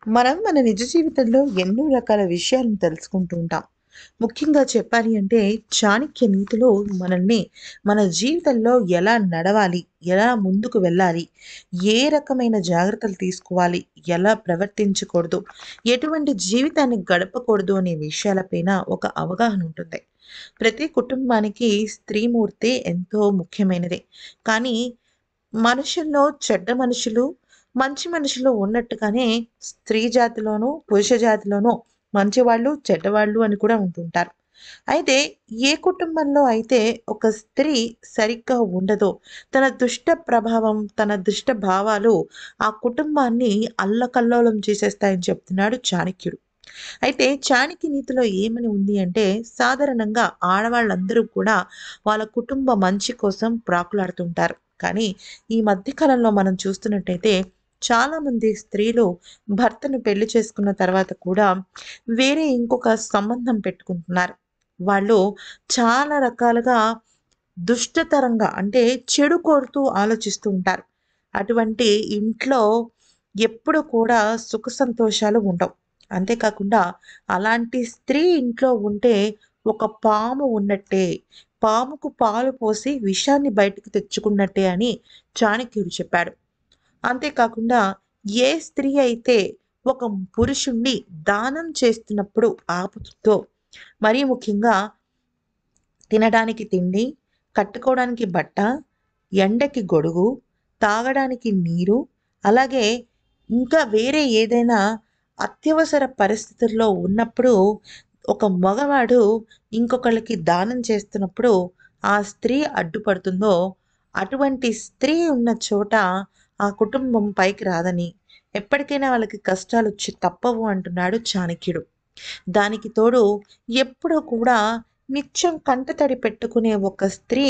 మనం మన నిజ జీవితంలో ఎన్నో రకాల విషయాలను తెలుసుకుంటూ ఉంటాం. ముఖ్యంగా చెప్పాలి అంటే చాణక్య నీతిలో మనల్ని మన జీవితంలో ఎలా నడవాలి, ఎలా ముందుకు వెళ్ళాలి, ఏ రకమైన జాగ్రత్తలు తీసుకోవాలి, ఎలా ప్రవర్తించకూడదు, ఎటువంటి జీవితాన్ని గడపకూడదు అనే విషయాలపైన ఒక అవగాహన ఉంటుంది. ప్రతి కుటుంబానికి స్త్రీమూర్తి ఎంతో ముఖ్యమైనదే. కానీ మనుషుల్లో చెడ్డ మనుషులు, మంచి మనుషులు ఉన్నట్టుగానే స్త్రీ జాతిలోనూ, పురుష జాతిలోనూ మంచివాళ్ళు, చెడ్డవాళ్ళు అని కూడా ఉంటుంటారు. అయితే ఏ కుటుంబంలో అయితే ఒక స్త్రీ సరిగ్గా ఉండదో, తన దుష్ట ప్రభావం, తన దుష్ట భావాలు ఆ కుటుంబాన్ని అల్లకల్లోలం చేసేస్తాయని చెప్తున్నాడు చాణక్యుడు. అయితే చాణక్య నీతిలో ఏమని ఉంది అంటే, సాధారణంగా ఆడవాళ్ళందరూ కూడా వాళ్ళ కుటుంబ మంచి కోసం ప్రాకులాడుతుంటారు. కానీ ఈ మధ్య కాలంలో మనం చూస్తున్నట్టయితే చాలామంది స్త్రీలు భర్తను పెళ్లి చేసుకున్న తర్వాత కూడా వేరే ఇంకొక సంబంధం పెట్టుకుంటున్నారు. వాళ్ళు చాలా రకాలుగా దుష్టతరంగా అంటే చెడు కోరుతూ ఆలోచిస్తూ ఉంటారు. అటువంటి ఇంట్లో ఎప్పుడు కూడా సుఖ సంతోషాలు ఉండవు. అంతేకాకుండా అలాంటి స్త్రీ ఇంట్లో ఉంటే ఒక పాము ఉన్నట్టే. పాముకు పాలు పోసి విషాన్ని బయటకు తెచ్చుకున్నట్టే అని చాణక్యుడు చెప్పాడు. అంతేకాకుండా ఏ స్త్రీ అయితే ఒక పురుషుణ్ణి దానం చేస్తున్నప్పుడు ఆపుతుందో, మరీ ముఖ్యంగా తినడానికి తిండి, కట్టుకోవడానికి బట్ట, ఎండకి గొడుగు, తాగడానికి నీరు, అలాగే ఇంకా వేరే ఏదైనా అత్యవసర పరిస్థితుల్లో ఉన్నప్పుడు ఒక మగవాడు ఇంకొకళ్ళకి దానం చేస్తున్నప్పుడు ఆ స్త్రీ అడ్డుపడుతుందో, అటువంటి స్త్రీ ఉన్న చోట ఆ కుటుంబం పైకి రాదని, ఎప్పటికైనా వాళ్ళకి కష్టాలొచ్చి తప్పవు అంటున్నాడు చాణక్యుడు. దానికి తోడు ఎప్పుడూ కూడా నిత్యం కంటతడి పెట్టుకునే ఒక స్త్రీ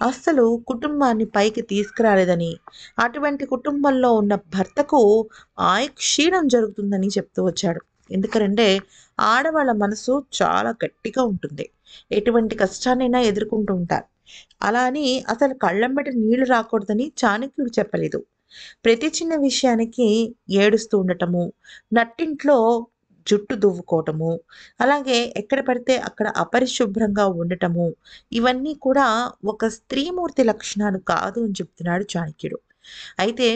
అస్సలు కుటుంబాన్ని పైకి తీసుకురాలేదని, అటువంటి కుటుంబంలో ఉన్న భర్తకు క్షీణం జరుగుతుందని చెప్తూ వచ్చాడు. ఎందుకంటే ఆడవాళ్ళ మనసు చాలా గట్టిగా ఉంటుంది. ఎటువంటి కష్టాన్నైనా ఎదుర్కొంటూ ఉంటారు. అలా అని అసలు కళ్ళెమ్మట నీళ్లు రాకూడదని చాణక్యుడు చెప్పలేదు. ప్రతి చిన్న విషయానికి ఏడుస్తూ ఉండటము, నట్టింట్లో జుట్టు దువ్వుకోవటము, అలాగే ఎక్కడ పడితే అక్కడ అపరిశుభ్రంగా ఉండటము, ఇవన్నీ కూడా ఒక స్త్రీమూర్తి లక్షణాలు కాదు అని చెప్తున్నాడు చాణక్యుడు. అయితే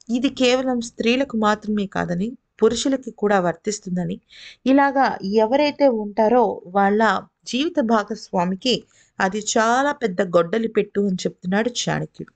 ఇది కేవలం స్త్రీలకు మాత్రమే కాదని, పురుషులకి కూడా వర్తిస్తుందని, ఇలాగా ఎవరైతే ఉంటారో వాళ్ళ జీవిత భాగస్వామికి అది చాలా పెద్ద గొడ్డలి పెట్టు అని చెప్తున్నాడు చాణక్యుడు.